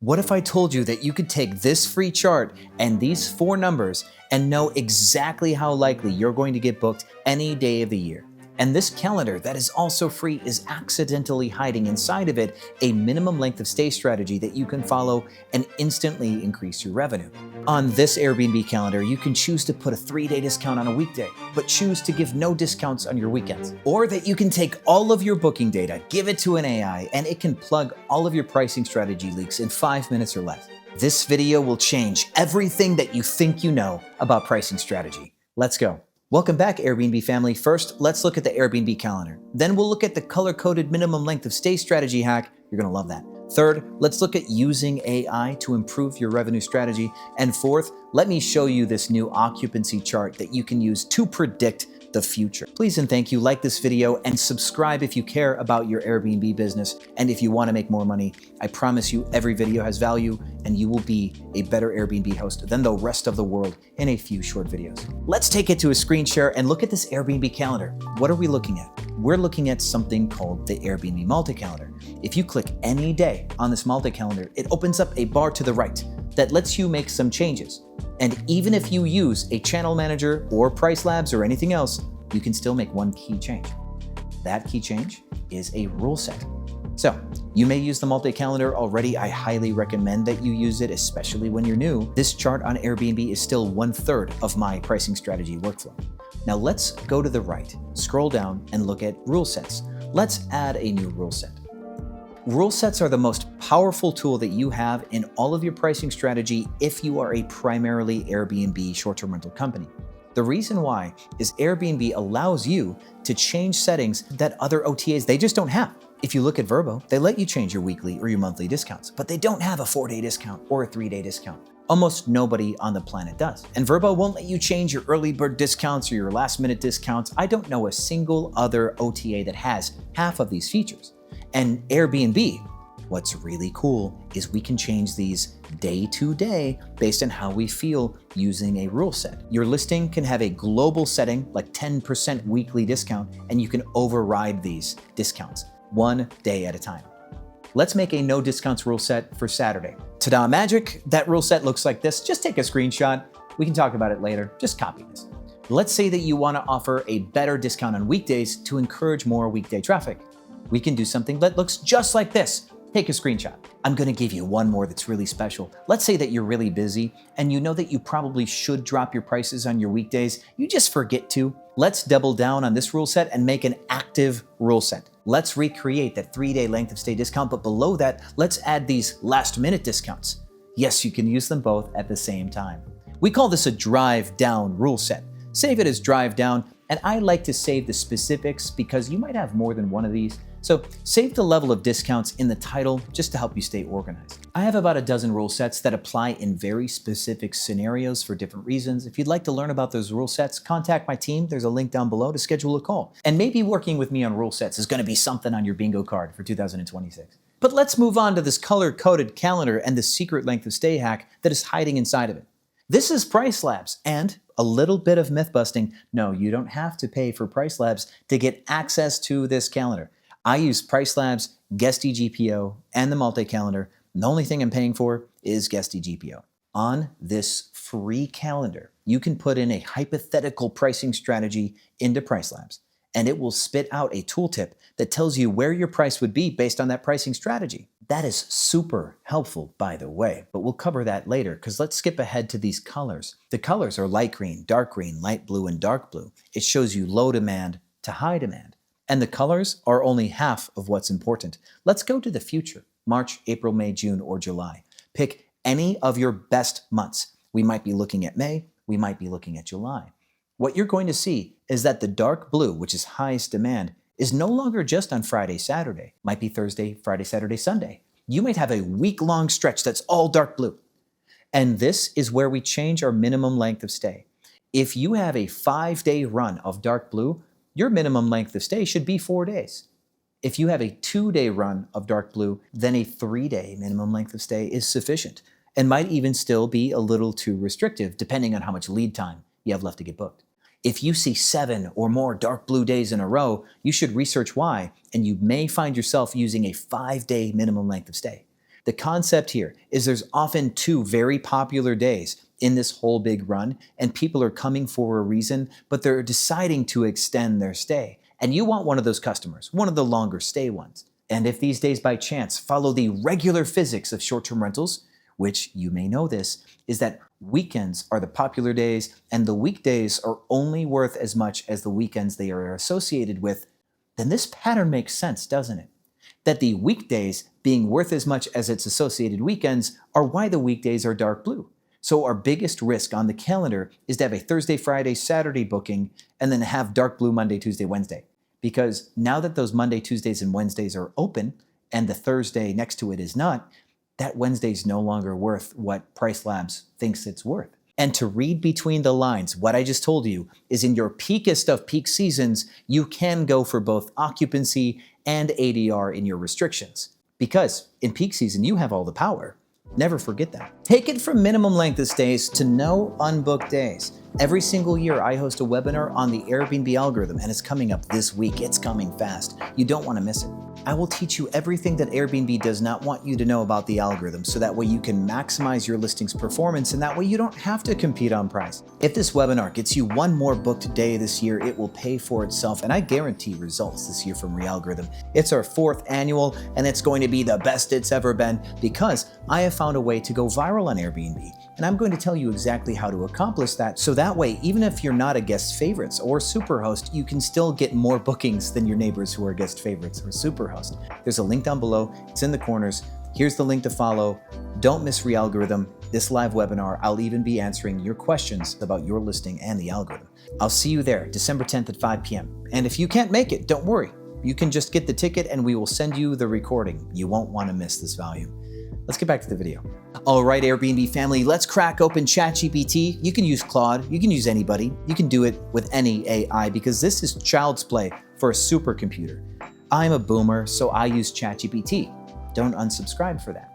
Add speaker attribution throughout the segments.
Speaker 1: What if I told you that you could take this free chart and these 4 numbers and know exactly how likely you're going to get booked any day of the year? And this calendar that is also free is accidentally hiding inside of it a minimum length of stay strategy that you can follow and instantly increase your revenue. On this Airbnb calendar, you can choose to put a 3-day discount on a weekday, but choose to give no discounts on your weekends. Or that you can take all of your booking data, give it to an AI, and it can plug all of your pricing strategy leaks in 5 minutes or less. This video will change everything that you think you know about pricing strategy. Let's go. Welcome back, Airbnb family. First, let's look at the Airbnb calendar. Then we'll look at the color-coded minimum length of stay strategy hack. You're gonna love that. Third, let's look at using AI to improve your revenue strategy. And fourth, let me show you this new occupancy chart that you can use to predict the future. Please and thank you, like this video and subscribe if you care about your Airbnb business and if you want to make more money. I promise you every video has value and you will be a better Airbnb host than the rest of the world in a few short videos. Let's take it to a screen share and look at this Airbnb calendar. What are we looking at? We're looking at something called the Airbnb multi-calendar. If you click any day on this multi-calendar, it opens up a bar to the right that lets you make some changes. And even if you use a channel manager or pricelabs or anything else, you can still make one key change. That key change is a rule set. So you may use the multi-calendar already. I highly recommend that you use it, especially when you're new. This chart on Airbnb is still 1/3 of my pricing strategy workflow. Now let's go to the right, scroll down and look at rule sets. Let's add a new rule set. Rule sets are the most powerful tool that you have in all of your pricing strategy if you are a primarily Airbnb short-term rental company. The reason why is Airbnb allows you to change settings that other OTAs, they just don't have. If you look at VRBO, they let you change your weekly or your monthly discounts, but they don't have a 4-day discount or a 3-day discount. Almost nobody on the planet does. And VRBO won't let you change your early bird discounts or your last minute discounts. I don't know a single other OTA that has half of these features. And Airbnb, what's really cool is we can change these day to day based on how we feel using a rule set. Your listing can have a global setting like 10% weekly discount, and you can override these discounts 1 day at a time. Let's make a no discounts rule set for Saturday. Ta-da magic, that rule set looks like this. Just take a screenshot. We can talk about it later. Just copy this. Let's say that you want to offer a better discount on weekdays to encourage more weekday traffic. We can do something that looks just like this. Take a screenshot. I'm gonna give you one more that's really special. Let's say that you're really busy and you know that you probably should drop your prices on your weekdays. You just forget to. Let's double down on this rule set and make an active rule set. Let's recreate that 3-day length of stay discount, but below that, let's add these last minute discounts. Yes, you can use them both at the same time. We call this a drive down rule set. Save it as drive down, and I like to save the specifics because you might have more than one of these. So save the level of discounts in the title just to help you stay organized. I have about a dozen rule sets that apply in very specific scenarios for different reasons. If you'd like to learn about those rule sets, contact my team. There's a link down below to schedule a call. And maybe working with me on rule sets is gonna be something on your bingo card for 2026. But let's move on to this color-coded calendar and the secret length of stay hack that is hiding inside of it. This is pricelabs and a little bit of myth busting. No, you don't have to pay for pricelabs to get access to this calendar. I use pricelabs, Guest eGPO, and the multi-calendar. The only thing I'm paying for is Guest eGPO. On this free calendar, you can put in a hypothetical pricing strategy into pricelabs, and it will spit out a tooltip that tells you where your price would be based on that pricing strategy. That is super helpful, by the way, but we'll cover that later because let's skip ahead to these colors. The colors are light green, light blue, and dark blue. It shows you low demand to high demand. And the colors are only half of what's important. Let's go to the future, March, April, May, June, or July. Pick any of your best months. We might be looking at May, we might be looking at July. What you're going to see is that the dark blue, which is highest demand, is no longer just on Friday, Saturday. Might be Thursday, Friday, Saturday, Sunday. You might have a week-long stretch that's all dark blue. And this is where we change our minimum length of stay. If you have a 5-day run of dark blue, your minimum length of stay should be 4 days. If you have a 2-day run of dark blue, then a 3-day minimum length of stay is sufficient and might even still be a little too restrictive depending on how much lead time you have left to get booked. If you see 7 or more dark blue days in a row, you should research why, and you may find yourself using a 5-day minimum length of stay. The concept here is there's often two very popular days in this whole big run, and people are coming for a reason, but they're deciding to extend their stay. And you want one of those customers, one of the longer stay ones. And if these days by chance follow the regular physics of short-term rentals, which you may know this, is that weekends are the popular days and the weekdays are only worth as much as the weekends they are associated with, then this pattern makes sense, doesn't it? That the weekdays being worth as much as its associated weekends are why the weekdays are dark blue. So our biggest risk on the calendar is to have a Thursday, Friday, Saturday booking and then have dark blue Monday, Tuesday, Wednesday. Because now that those Monday, Tuesdays, and Wednesdays are open and the Thursday next to it is not, that Wednesday is no longer worth what PriceLabs thinks it's worth. And to read between the lines, what I just told you is in your peakest of peak seasons, you can go for both occupancy and ADR in your restrictions. Because in peak season, you have all the power. Never forget that. Take it from minimum length of stays to no unbooked days. Every single year, I host a webinar on the Airbnb algorithm, and it's coming up this week. It's coming fast. You don't want to miss it. I will teach you everything that Airbnb does not want you to know about the algorithm, so that way you can maximize your listing's performance, and that way you don't have to compete on price. If this webinar gets you one more booked day this year, it will pay for itself, and I guarantee results this year from Realgorithm. It's our 4th annual, and it's going to be the best it's ever been because I have found a way to go viral on Airbnb, and I'm going to tell you exactly how to accomplish that, so that way, even if you're not a guest favorites or superhost, you can still get more bookings than your neighbors who are guest favorites or superhost. There's a link down below. It's in the corners. Here's the link to follow. Don't miss Realgorithm. This live webinar, I'll even be answering your questions about your listing and the algorithm. I'll see you there, December 10th at 5 p.m. And if you can't make it, don't worry. You can just get the ticket and we will send you the recording. You won't want to miss this value. Let's get back to the video. All right, Airbnb family, let's crack open Chat GPT. You can use Claude, you can use anybody. You can do it with any AI because this is child's play for a supercomputer. I'm a boomer, so I use Chat GPT. Don't unsubscribe for that.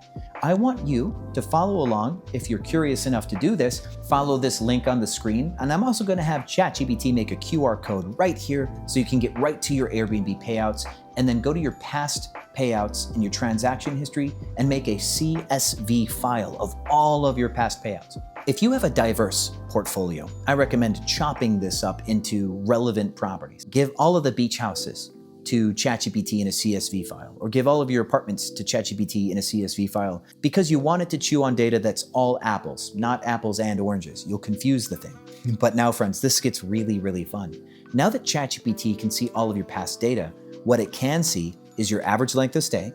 Speaker 1: I want you to follow along. If you're curious enough to do this, follow this link on the screen. And I'm also going to have ChatGPT make a QR code right here so you can get right to your Airbnb payouts and then go to your past payouts in your transaction history and make a CSV file of all of your past payouts. If you have a diverse portfolio, I recommend chopping this up into relevant properties. Give all of the beach houses to ChatGPT in a CSV file, or give all of your apartments to ChatGPT in a CSV file because you want it to chew on data that's all apples, not apples and oranges. You'll confuse the thing. But now, friends, this gets really, really fun. Now that ChatGPT can see all of your past data, what it can see is your average length of stay.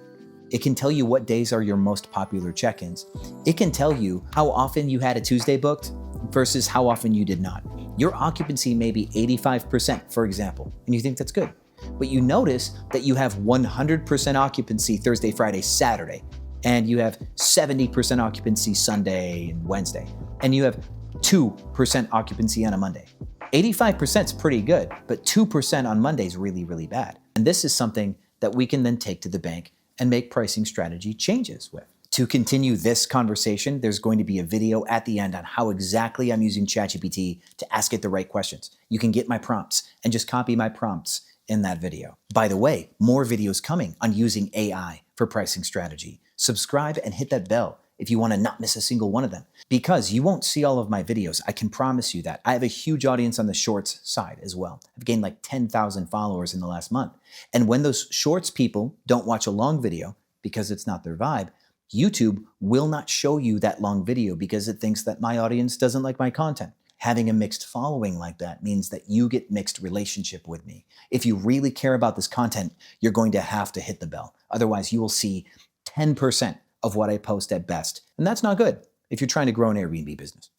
Speaker 1: It can tell you what days are your most popular check-ins. It can tell you how often you had a Tuesday booked versus how often you did not. Your occupancy may be 85%, for example, and you think that's good. But you notice that you have 100% occupancy Thursday, Friday, Saturday, and you have 70% occupancy Sunday and Wednesday, and you have 2% occupancy on a Monday. 85% is pretty good, but 2% on Monday is really, really bad. And this is something that we can then take to the bank and make pricing strategy changes with. To continue this conversation, there's going to be a video at the end on how exactly I'm using ChatGPT to ask it the right questions. You can get my prompts and just copy my prompts in that video. By the way, more videos coming on using AI for pricing strategy. Subscribe and hit that bell if you want to not miss a single one of them, because you won't see all of my videos. I can promise you that. I have a huge audience on the shorts side as well. I've gained like 10,000 followers in the last month. And when those shorts people don't watch a long video because it's not their vibe, YouTube will not show you that long video because it thinks that my audience doesn't like my content. Having a mixed following like that means that you get mixed relationship with me. If you really care about this content, you're going to have to hit the bell. Otherwise, you will see 10% of what I post at best. And that's not good if you're trying to grow an Airbnb business.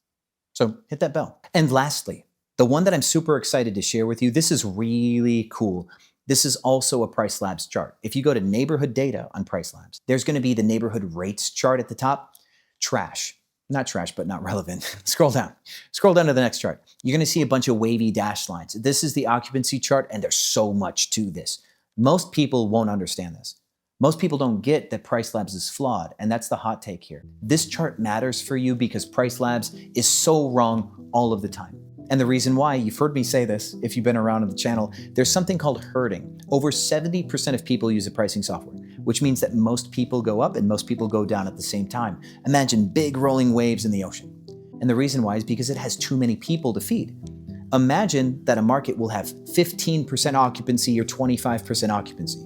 Speaker 1: So hit that bell. And lastly, the one that I'm super excited to share with you, this is really cool. This is also a PriceLabs chart. If you go to neighborhood data on PriceLabs, there's going to be the neighborhood rates chart at the top. Trash. Not trash, but not relevant. Scroll down. Scroll down to the next chart. You're going to see a bunch of wavy dashed lines. This is the occupancy chart, and there's so much to this. Most people won't understand this. Most people don't get that PriceLabs is flawed, and that's the hot take here. This chart matters for you because PriceLabs is so wrong all of the time. And the reason why, you've heard me say this if you've been around on the channel, there's something called herding. Over 70% of people use a pricing software. which means that most people go up and most people go down at the same time. Imagine big rolling waves in the ocean. And the reason why is because it has too many people to feed. Imagine that a market will have 15% occupancy or 25% occupancy.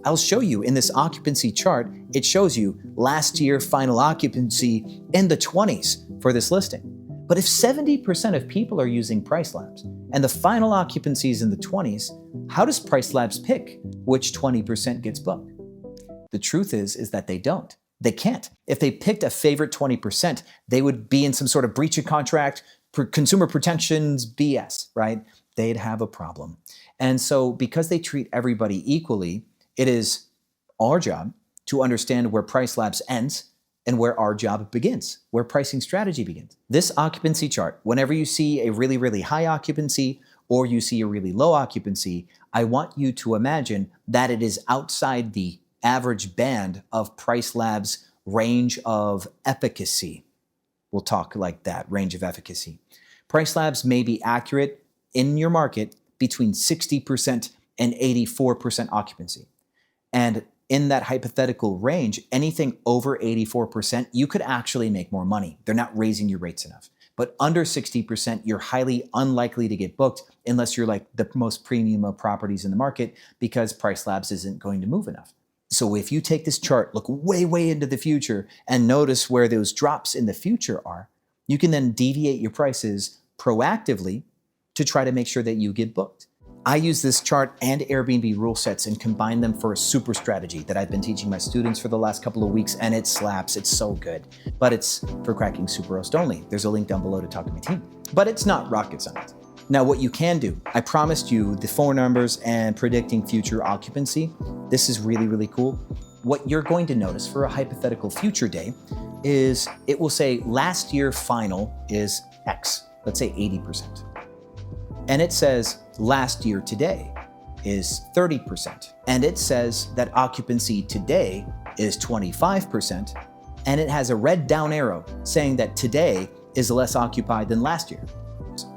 Speaker 1: I'll show you in this occupancy chart, it shows you last year final occupancy in the 20s for this listing. But if 70% of people are using PriceLabs and the final occupancy is in the 20s, how does PriceLabs pick which 20% gets booked? The truth is that they don't. They can't. If they picked a favorite 20%, they would be in some sort of breach of contract, consumer protections, BS, right? They'd have a problem. And so because they treat everybody equally, it is our job to understand where PriceLabs ends and where our job begins, where pricing strategy begins. This occupancy chart, whenever you see a really, really high occupancy or you see a really low occupancy, I want you to imagine that it is outside the average band of PriceLabs' range of efficacy. We'll talk like that, range of efficacy. PriceLabs may be accurate in your market between 60% and 84% occupancy. And in that hypothetical range, anything over 84%, you could actually make more money. They're not raising your rates enough. But under 60%, you're highly unlikely to get booked unless you're like the most premium of properties in the market because PriceLabs isn't going to move enough. So if you take this chart, look way, way into the future and notice where those drops in the future are, you can then deviate your prices proactively to try to make sure that you get booked. I use this chart and Airbnb rule sets and combine them for a super strategy that I've been teaching my students for the last couple of weeks, and it slaps. It's so good. But it's for cracking Superhost only. There's a link down below to talk to my team. But it's not rocket science. Now, what you can do, I promised you the 4 numbers and predicting future occupancy. This is really, really cool. What you're going to notice for a hypothetical future day is it will say last year final is X, let's say 80%. And it says last year today is 30%. And it says that occupancy today is 25%. And it has a red down arrow saying that today is less occupied than last year.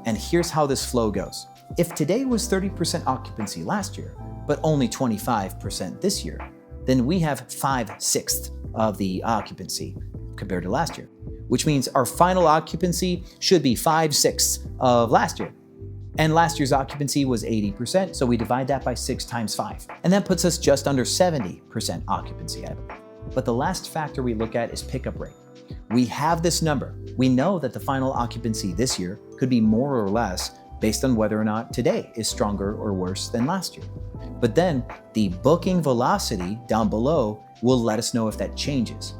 Speaker 1: And here's how this flow goes. If today was 30% occupancy last year, but only 25% this year, then we have 5/6 of the occupancy compared to last year, which means our final occupancy should be 5/6 of last year. And last year's occupancy was 80%, so we divide that by 6 times 5. And that puts us just under 70% occupancy, I believe. But the last factor we look at is pickup rate. We have this number. We know that the final occupancy this year could be more or less based on whether or not today is stronger or worse than last year. But then the booking velocity down below will let us know if that changes.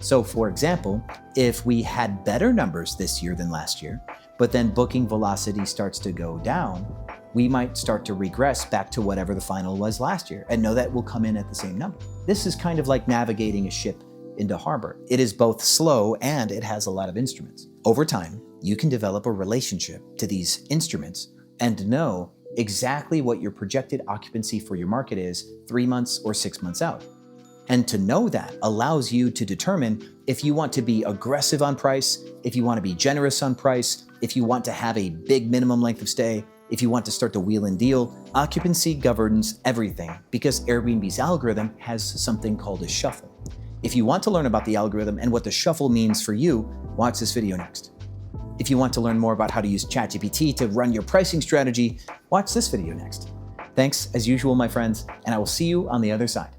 Speaker 1: So for example, if we had better numbers this year than last year, but then booking velocity starts to go down, we might start to regress back to whatever the final was last year and know that we'll come in at the same number. This is kind of like navigating a ship into harbor. It is both slow and it has a lot of instruments. Over time, you can develop a relationship to these instruments and know exactly what your projected occupancy for your market is 3 months or 6 months out. And to know that allows you to determine if you want to be aggressive on price, if you want to be generous on price, if you want to have a big minimum length of stay, if you want to start to wheel and deal. Occupancy governs everything because Airbnb's algorithm has something called a shuffle. If you want to learn about the algorithm and what the shuffle means for you, watch this video next. If you want to learn more about how to use ChatGPT to run your pricing strategy, watch this video next. Thanks as usual, my friends, and I will see you on the other side.